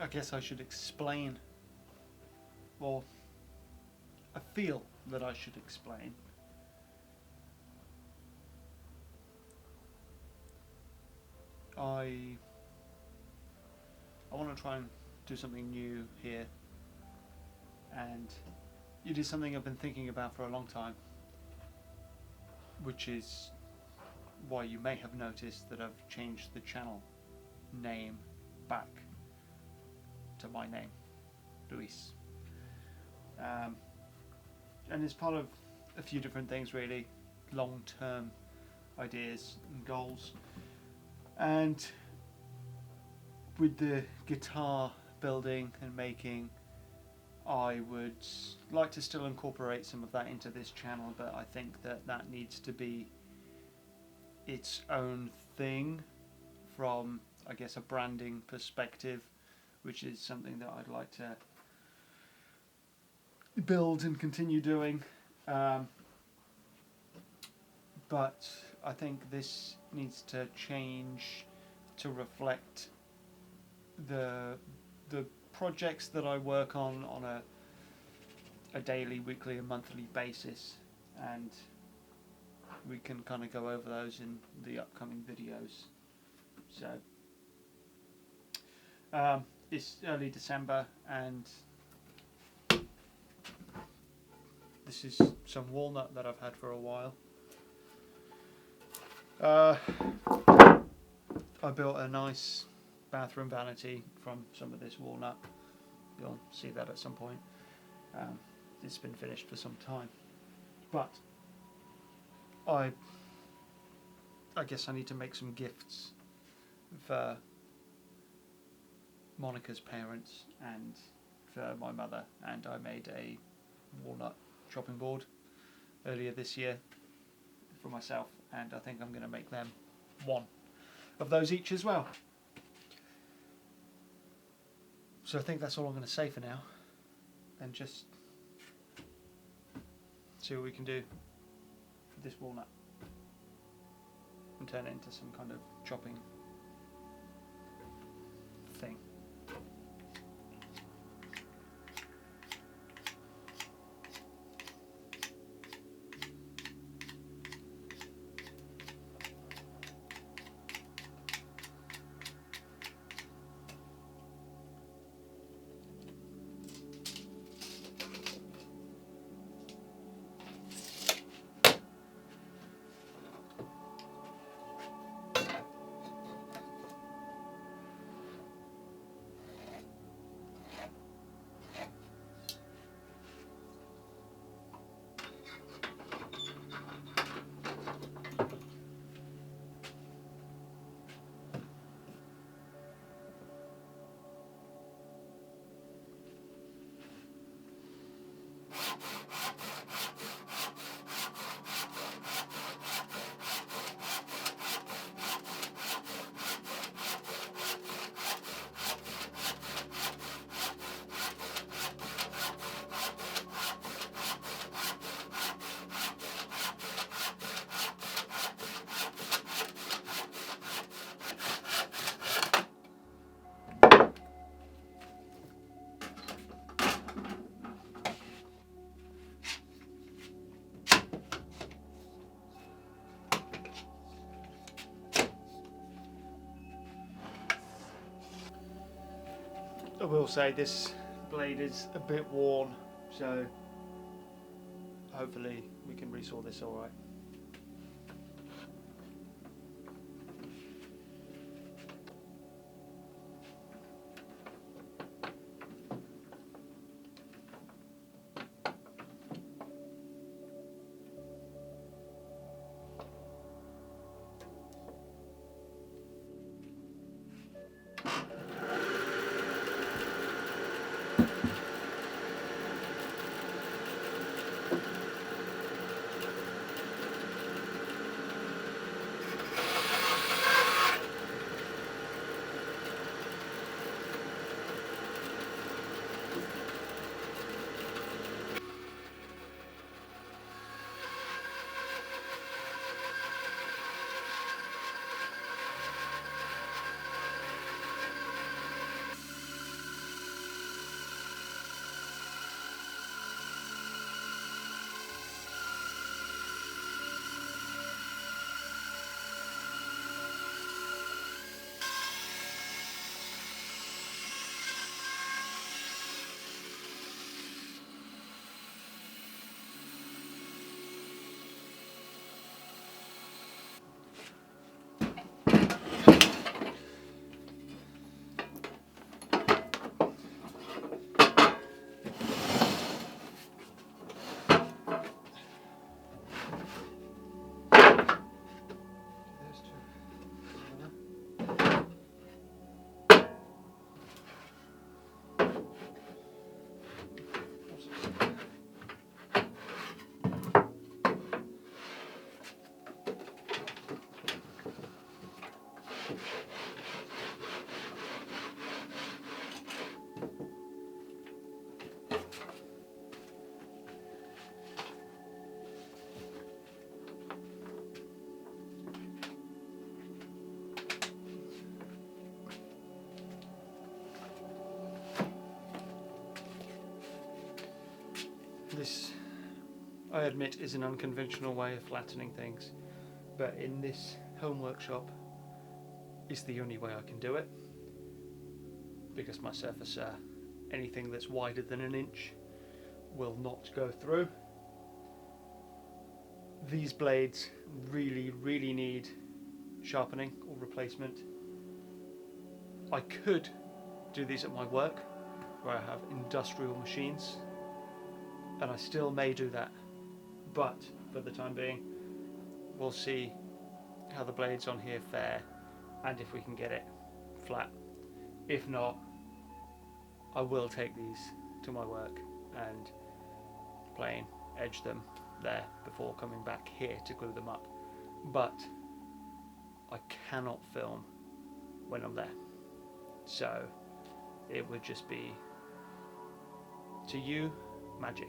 I guess I should explain, or I feel that I should explain. I want to try and do something new here, and it is something I've been thinking about for a long time, which is why you may have noticed that I've changed the channel name back to my name, Luis. And it's part of a few different things, really, long-term ideas and goals. And with the guitar building and making, I would like to still incorporate some of that into this channel, but I think that that needs to be its own thing from, I guess, a branding perspective, which is something that I'd like to build and continue doing. But I think this needs to change to reflect the projects that I work on a daily, weekly and monthly basis, and we can kind of go over those in the upcoming videos. So it's early December, and this is some walnut that I've had for a while. I built a nice bathroom vanity from some of this walnut. You'll see that at some point. It's been finished for some time, but I guess I need to make some gifts for Monica's parents and for my mother, and I made a walnut chopping board earlier this year for myself, and I think I'm going to make them one of those each as well. So I think that's all I'm going to say for now, and just see what we can do with this walnut and turn it into some kind of chopping thing. I will say this blade is a bit worn, so hopefully we can resaw this alright. This, I admit, is an unconventional way of flattening things, but in this home workshop is the only way I can do it, because my surface, anything that's wider than an inch will not go through. These blades really need sharpening or replacement. I could do these at my work where I have industrial machines, and I still may do that, but for the time being we'll see how the blades on here fare and if we can get it flat. If not, I will take these to my work and plain edge them there before coming back here to glue them up, but I cannot film when I'm there, so it would just be, to you, magic,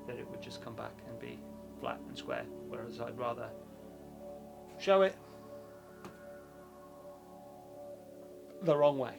that it would just come back and be flat and square, whereas I'd rather show it the wrong way.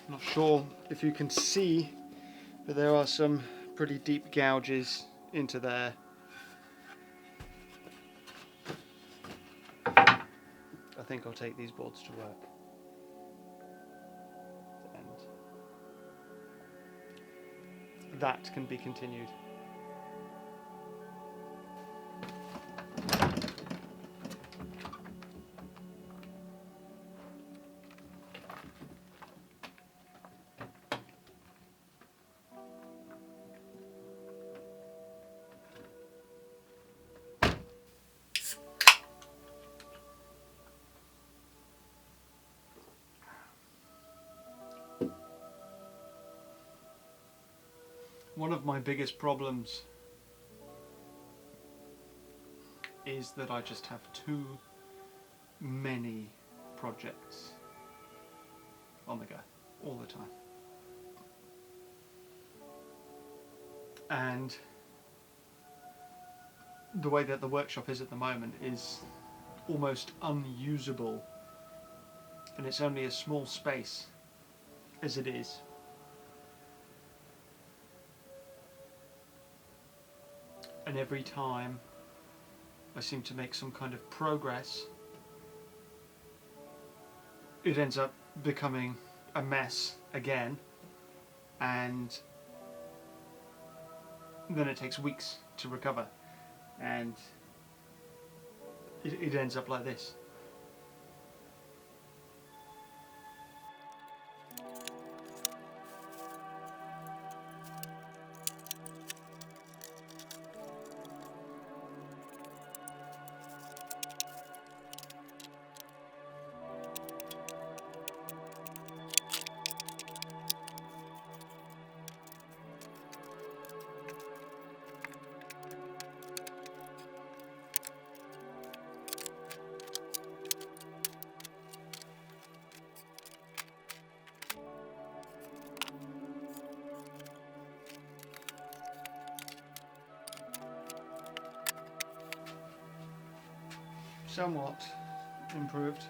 Not sure if you can see, but there are some pretty deep gouges into there. I think I'll take these boards to work. And that can be continued. One of my biggest problems is that I just have too many projects on the go all the time. And the way that the workshop is at the moment is almost unusable, and it's only a small space as it is. And every time I seem to make some kind of progress, it ends up becoming a mess again, and then it takes weeks to recover, and it ends up like this. somewhat improved.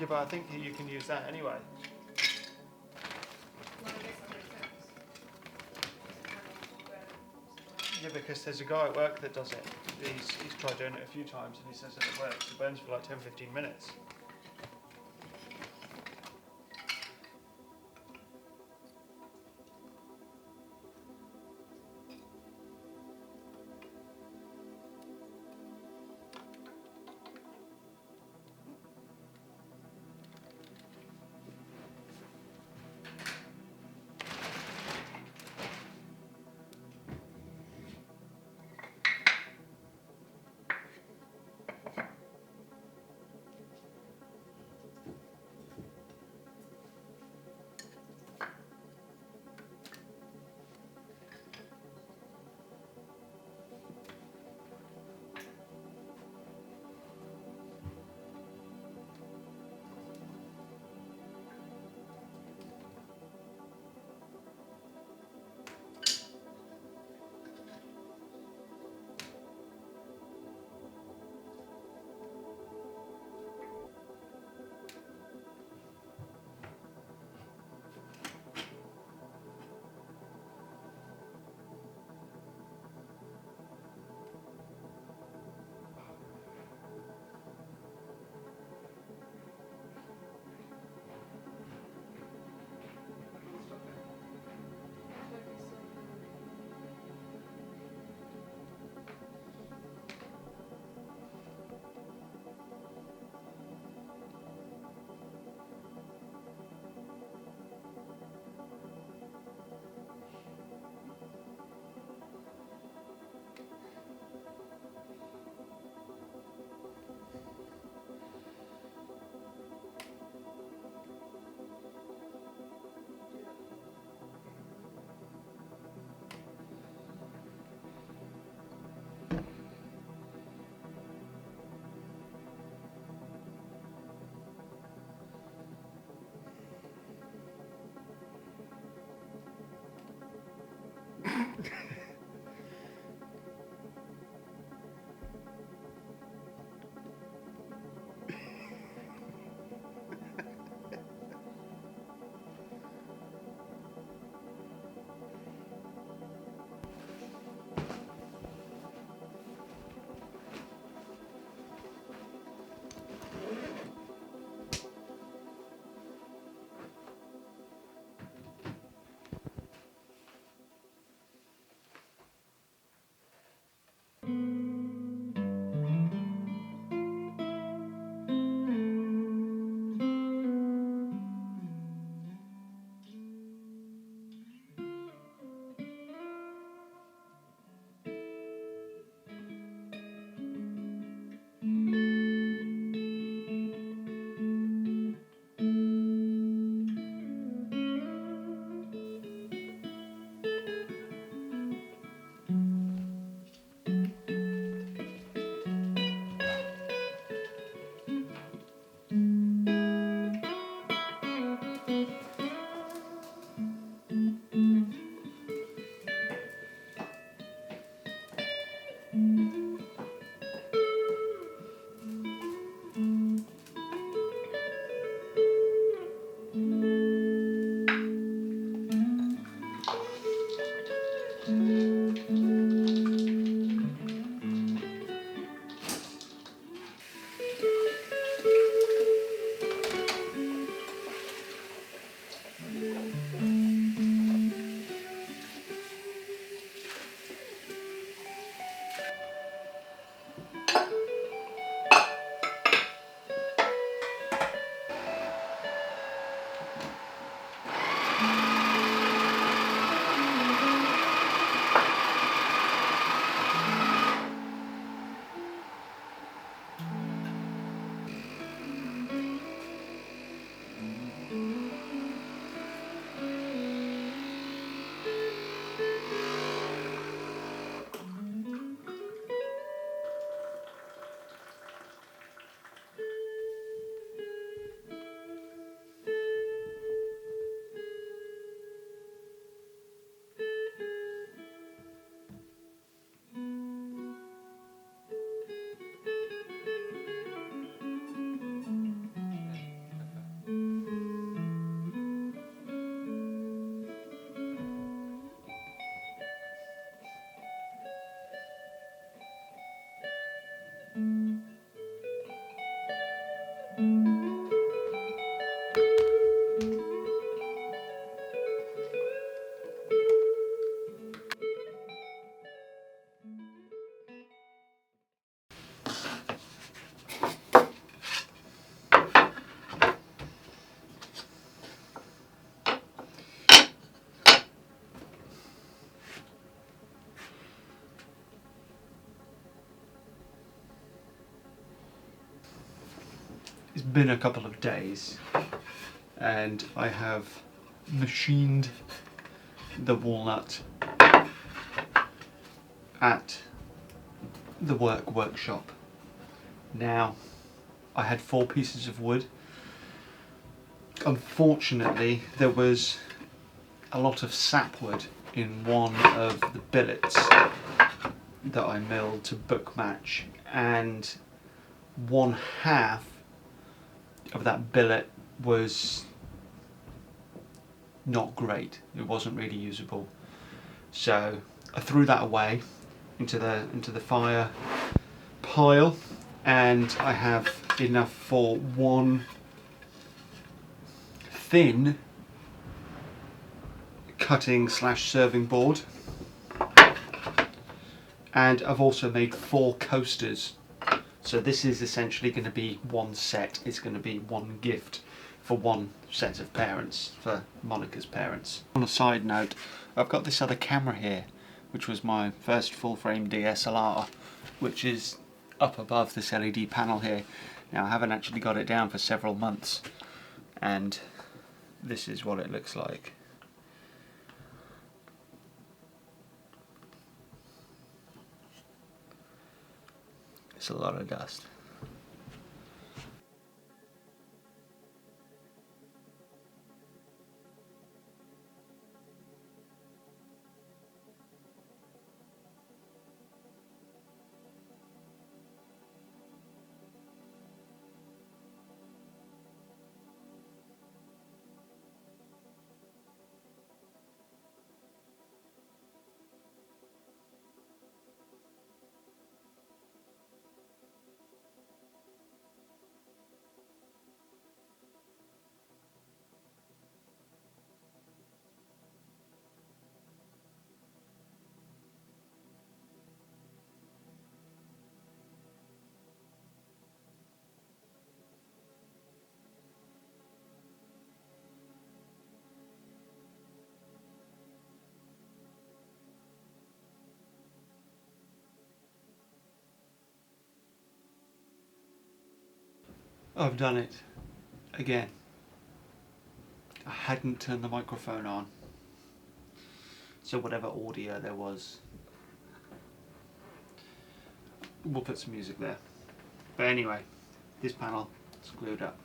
Yeah, but I think you can use that anyway. Yeah, because there's a guy at work that does it. He's tried doing it a few times and he says that it works. It burns for like 10-15 minutes. It's been a couple of days and I have machined the walnut at the workshop. Now, I had 4 pieces of wood. Unfortunately, there was a lot of sapwood in one of the billets that I milled to book match, and 1/2 of that billet was not great. It wasn't really usable, so I threw that away into the fire pile, and I have enough for one thin cutting / serving board, and I've also made 4 coasters. So this is essentially going to be one set. It's going to be one gift for one set of parents, for Monica's parents. On a side note, I've got this other camera here, which was my first full frame DSLR, which is up above this LED panel here. Now, I haven't actually got it down for several months, and this is what it looks like. It's a lot of dust. I've done it again. I hadn't turned the microphone on, so whatever audio there was, we'll put some music there. But anyway, this panel is glued up.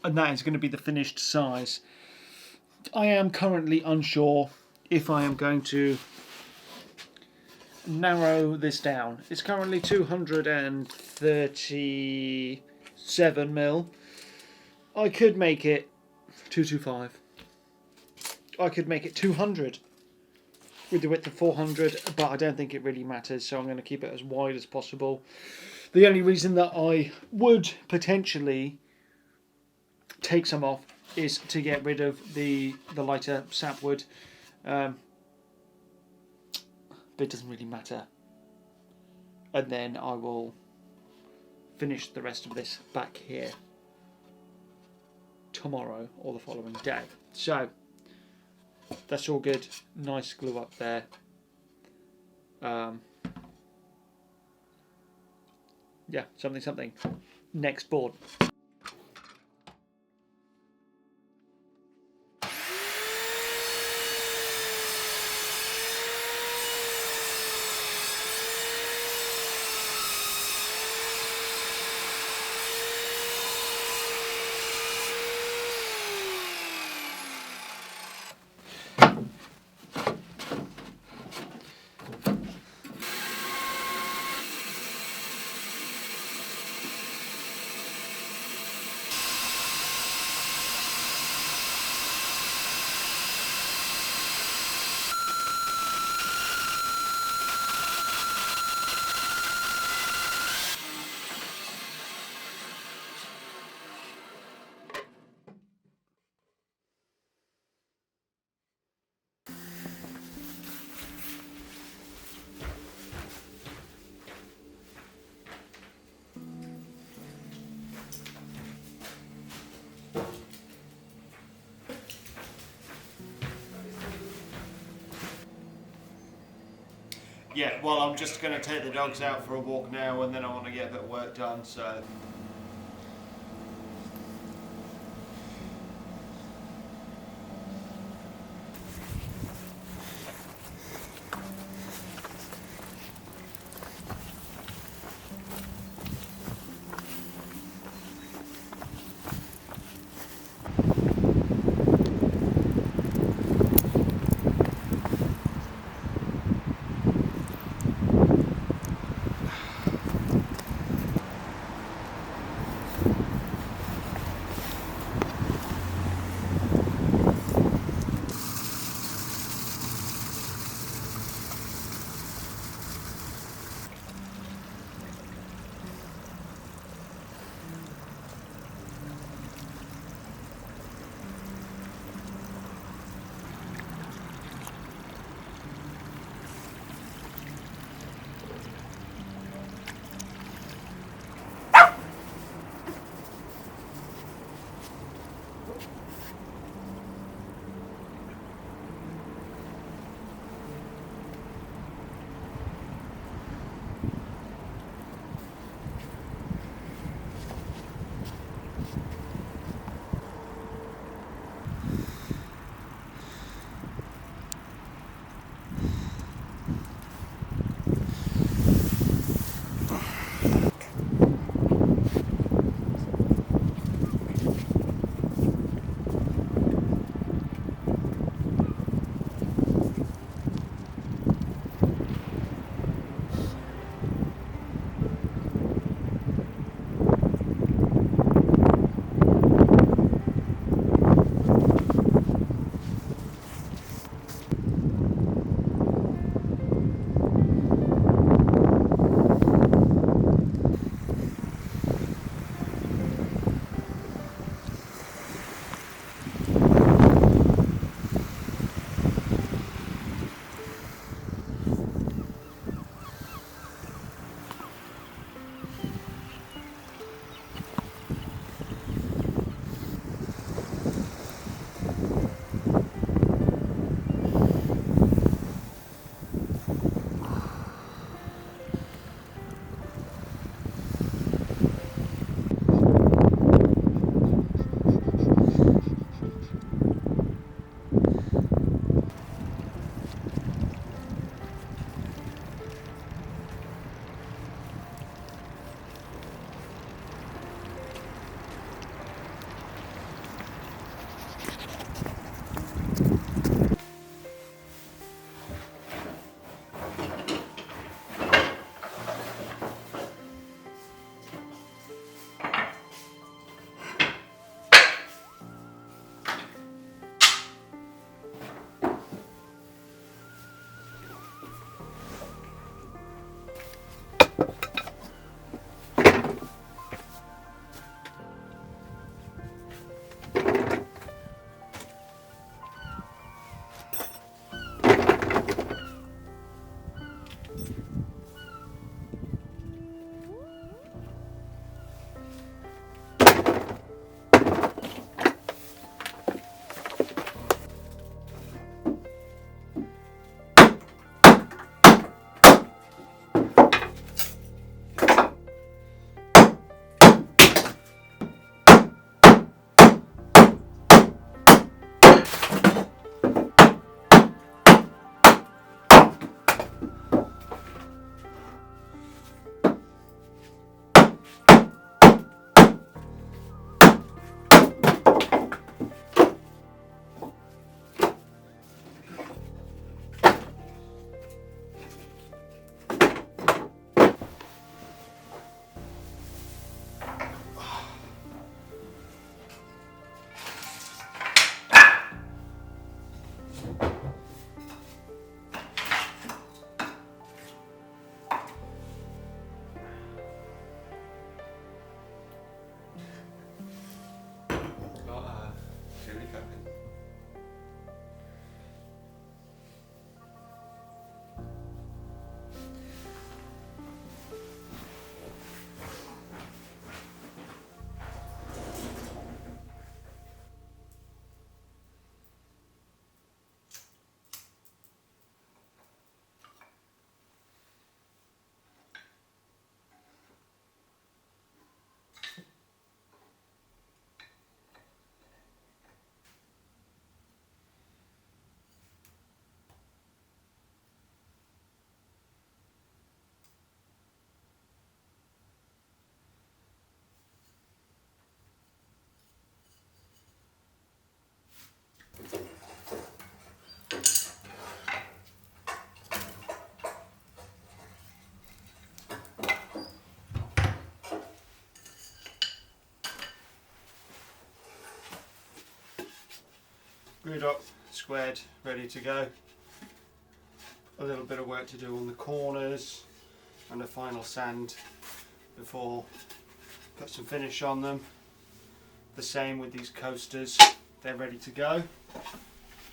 And that is going to be the finished size. I am currently unsure if I am going to narrow this down. It's currently 237 mil. I could make it 225. I could make it 200 with the width of 400, but I don't think it really matters, so I'm going to keep it as wide as possible. The only reason that I would potentially take some off is to get rid of the lighter sapwood, but it doesn't really matter. And then I will finish the rest of this back here tomorrow or the following day. So that's all good. Nice glue up there. Yeah, something. Next board. Yeah, well, I'm just going to take the dogs out for a walk now, and then I want to get a bit of work done, so... open. Glued up, squared, ready to go. A little bit of work to do on the corners and a final sand before put some finish on them. The same with these coasters, they're ready to go.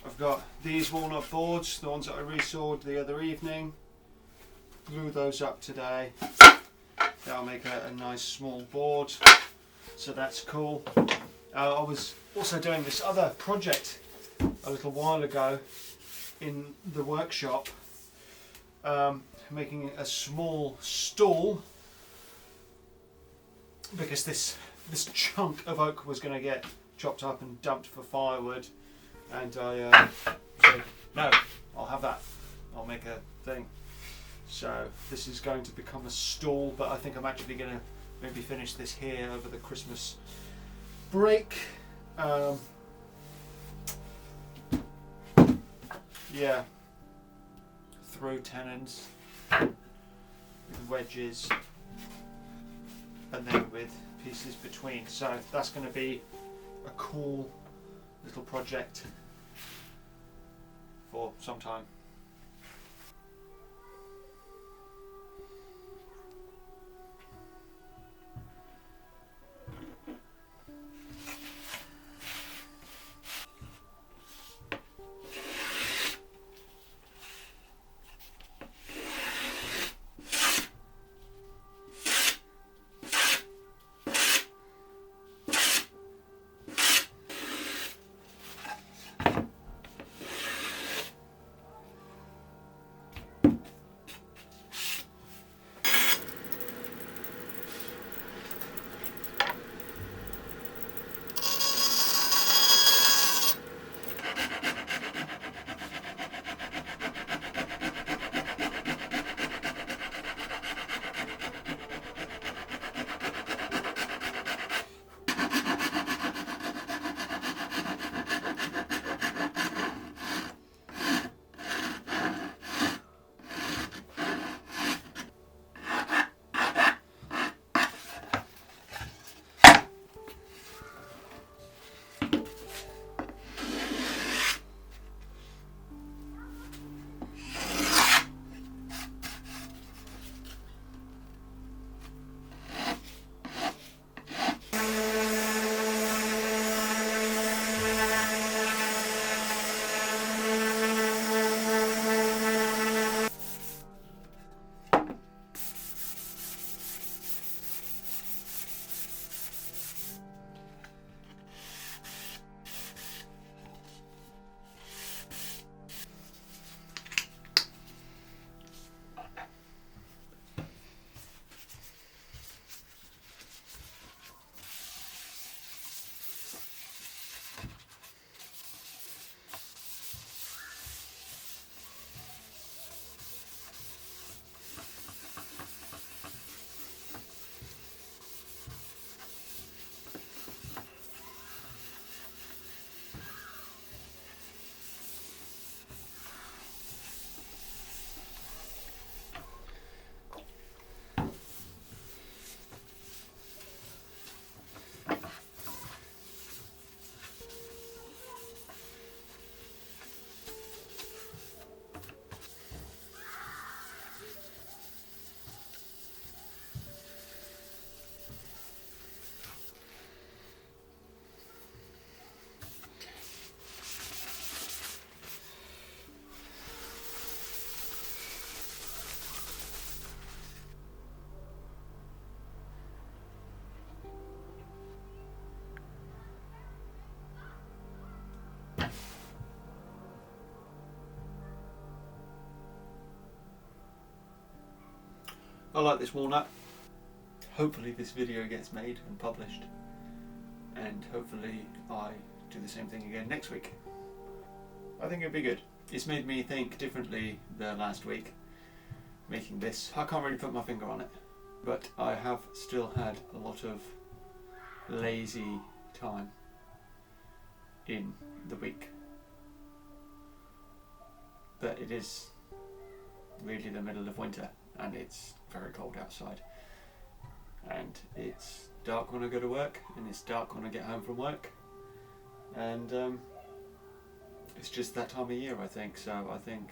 I've got these walnut boards, the ones that I resawed the other evening. Glue those up today. That'll make a nice small board, so that's cool. I was also doing this other project a little while ago in the workshop, making a small stool, because this chunk of oak was going to get chopped up and dumped for firewood, and I said no, I'll have that, I'll make a thing. So this is going to become a stool, but I think I'm actually going to maybe finish this here over the Christmas break. Yeah, through tenons with wedges and then with pieces between, so that's going to be a cool little project for some time. I like this walnut. Hopefully this video gets made and published, and hopefully I do the same thing again next week. I think it'd be good. It's made me think differently the last week making this. I can't really put my finger on it, but I have still had a lot of lazy time in the week. But it is really the middle of winter and it's very cold outside. And it's dark when I go to work and it's dark when I get home from work. And it's just that time of year, I think. So I think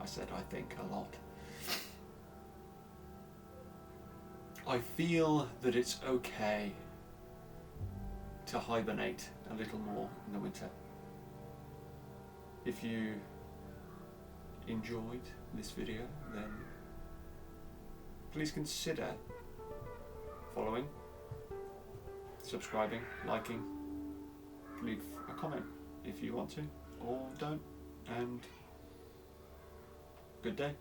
a lot. I feel that it's okay to hibernate a little more in the winter. If you enjoyed this video, then please consider following, subscribing, liking, leave a comment if you want to, or don't, and good day.